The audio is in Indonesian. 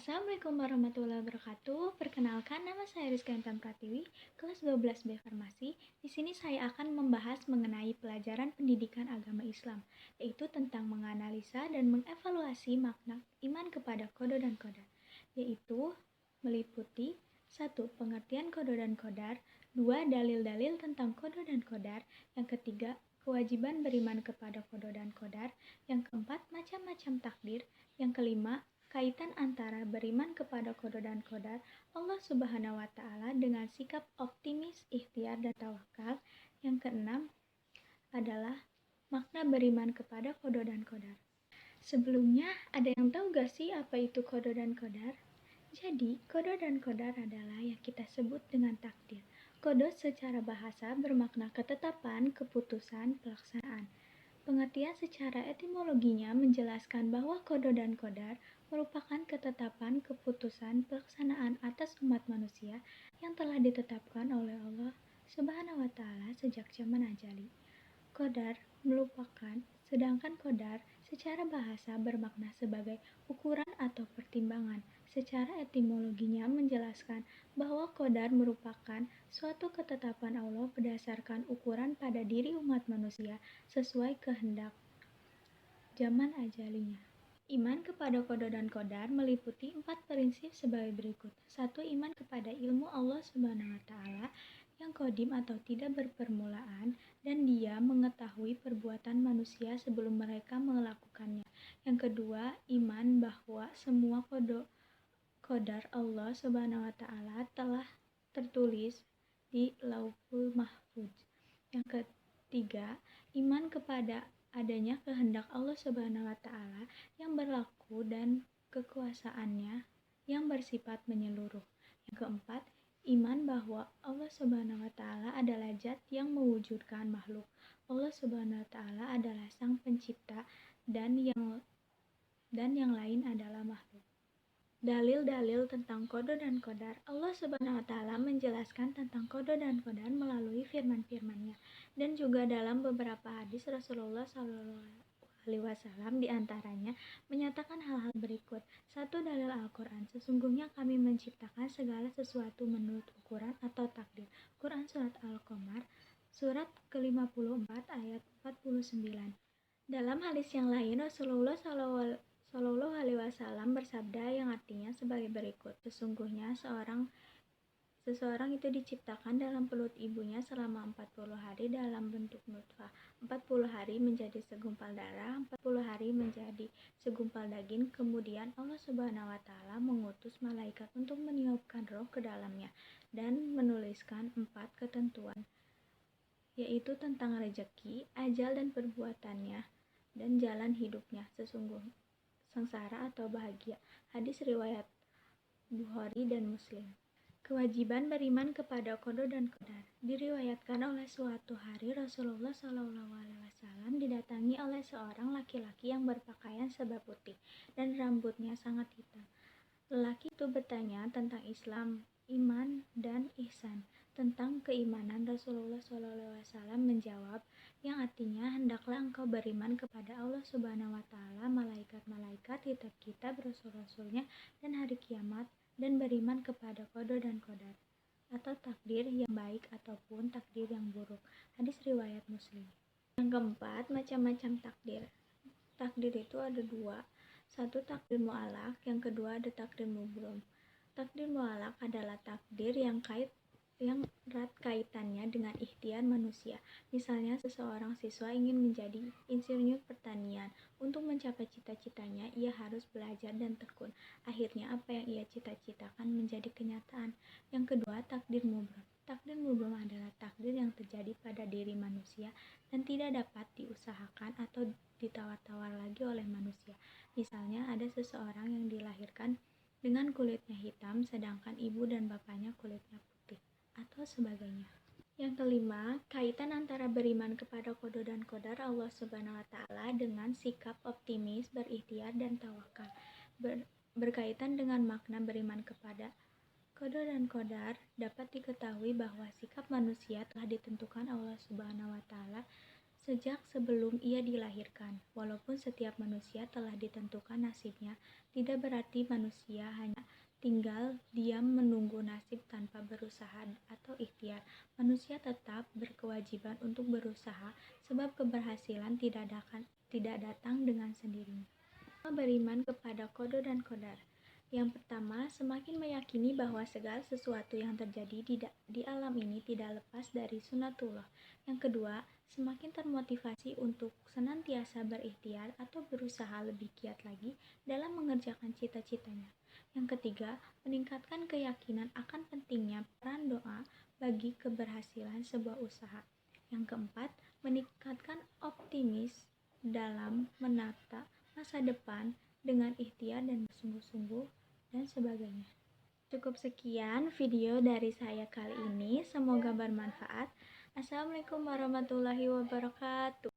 Assalamualaikum warahmatullahi wabarakatuh. Perkenalkan, nama saya Rizka Intan Pratiwi, kelas 12B Farmasi. Di sini saya akan membahas mengenai pelajaran pendidikan agama Islam, yaitu tentang menganalisa dan mengevaluasi makna iman kepada qada dan qadar, yaitu meliputi 1. Pengertian qada dan qadar, 2. Dalil-dalil tentang qada dan qadar, yang ketiga, kewajiban beriman kepada qada dan qadar, yang keempat, macam-macam takdir, yang kelima, kaitan antara beriman kepada qada dan qadar Allah Subhanahu wa taala dengan sikap optimis, ikhtiar dan tawakal. Yang keenam adalah makna beriman kepada qada dan qadar. Sebelumnya, ada yang tahu gak sih apa itu qada dan qadar? Jadi, qada dan qadar adalah yang kita sebut dengan takdir. Qada secara bahasa bermakna ketetapan, keputusan, pelaksanaan. Pengertian secara etimologinya menjelaskan bahwa qada dan qadar merupakan ketetapan keputusan pelaksanaan atas umat manusia yang telah ditetapkan oleh Allah Subhanahu wa taala sejak zaman ajali. Qadar merupakan, sedangkan qadar secara bahasa bermakna sebagai ukuran atau pertimbangan. Secara etimologinya menjelaskan bahwa qadar merupakan suatu ketetapan Allah berdasarkan ukuran pada diri umat manusia sesuai kehendak zaman ajalinya. Iman kepada qada dan qadar meliputi 4 prinsip sebagai berikut. 1. Iman kepada ilmu Allah Subhanahu wa taala yang qadim atau tidak berpermulaan dan Dia mengetahui perbuatan manusia sebelum mereka melakukannya. Yang kedua, iman bahwa semua qadar Allah Subhanahu wa taala telah tertulis di Lauhul Mahfuz. Yang ketiga, iman kepada adanya kehendak Allah Subhanahu wa taala yang berlaku dan kekuasaannya yang bersifat menyeluruh. Yang keempat, iman bahwa Allah Subhanahu wa taala adalah zat yang mewujudkan makhluk. Allah Subhanahu wa taala adalah sang pencipta dan yang lain adalah makhluk. Dalil-dalil tentang qada dan qadar. Allah Subhanahu wa taala menjelaskan tentang qada dan qadar melalui firman-firman-Nya dan juga dalam beberapa hadis Rasulullah SAW di antaranya menyatakan hal-hal berikut. 1. Dalil Al-Qur'an. Sesungguhnya kami menciptakan segala sesuatu menurut ukuran atau takdir. Quran Surat Al-Qamar surat ke-54 ayat 49. Dalam hadis yang lain Rasulullah Shallallahu Alaihi Wasallam bersabda yang artinya sebagai berikut. Sesungguhnya seseorang itu diciptakan dalam perut ibunya selama 40 hari dalam bentuk nutfah, 40 hari menjadi segumpal darah, 40 hari menjadi segumpal daging. Kemudian Allah Subhanahu wa taala mengutus malaikat untuk meniupkan roh ke dalamnya dan menuliskan 4 ketentuan, yaitu tentang rezeki, ajal dan perbuatannya dan jalan hidupnya, sesungguhnya sengsara atau bahagia. Hadis riwayat Bukhari dan Muslim. Kewajiban beriman kepada qada dan qadar. Diriwayatkan oleh suatu hari Rasulullah SAW didatangi oleh seorang laki-laki yang berpakaian serba putih dan rambutnya sangat hitam. Lelaki itu bertanya tentang Islam, iman, dan ihsan. Tentang keimanan, Rasulullah SAW menjawab, yang artinya hendaklah engkau beriman kepada Allah Subhanahu wa taala, malaikat-malaikat, kitab-kitab, rasul-rasulnya, dan hari kiamat, dan beriman kepada qada dan qadar atau takdir yang baik ataupun takdir yang buruk. Hadis riwayat Muslim. Yang keempat, macam-macam takdir. Takdir itu ada 2. 1. Takdir mu'alaq, yang kedua ada takdir mubrom. Takdir mu'alaq adalah takdir yang erat kaitannya dengan ikhtiar manusia. Misalnya seseorang siswa ingin menjadi insinyur pertanian. Untuk mencapai cita-citanya, ia harus belajar dan tekun. Akhirnya apa yang ia cita-citakan menjadi kenyataan. Yang kedua, takdir mubrom. Takdir mubrom adalah takdir yang terjadi pada diri manusia dan tidak dapat diusahakan atau ditawar-tawar lagi oleh manusia. Misalnya ada seseorang yang dilahirkan dengan kulitnya hitam sedangkan ibu dan bapaknya kulitnya putih atau sebagainya. Yang kelima, kaitan antara beriman kepada qada dan qadar Allah Subhanahu wa taala dengan sikap optimis, berikhtiar dan tawakal. Berkaitan dengan makna beriman kepada qada dan qadar, dapat diketahui bahwa sikap manusia telah ditentukan Allah Subhanahu wa taala sejak sebelum ia dilahirkan. Walaupun setiap manusia telah ditentukan nasibnya, tidak berarti manusia hanya tinggal diam menunggu nasib tanpa berusaha atau ikhtiar. Manusia tetap berkewajiban untuk berusaha, sebab keberhasilan tidak datang dengan sendirinya. Beriman kepada qada dan qadar. Yang pertama, semakin meyakini bahwa segala sesuatu yang terjadi di alam ini tidak lepas dari sunatullah. Yang kedua, semakin termotivasi untuk senantiasa berikhtiar atau berusaha lebih giat lagi dalam mengerjakan cita-citanya. Yang ketiga, meningkatkan keyakinan akan pentingnya peran doa bagi keberhasilan sebuah usaha. Yang keempat, meningkatkan optimis dalam menata masa depan dengan ikhtiar dan bersungguh-sungguh dan sebagainya. Cukup sekian video dari saya kali ini, semoga bermanfaat. Assalamualaikum warahmatullahi wabarakatuh.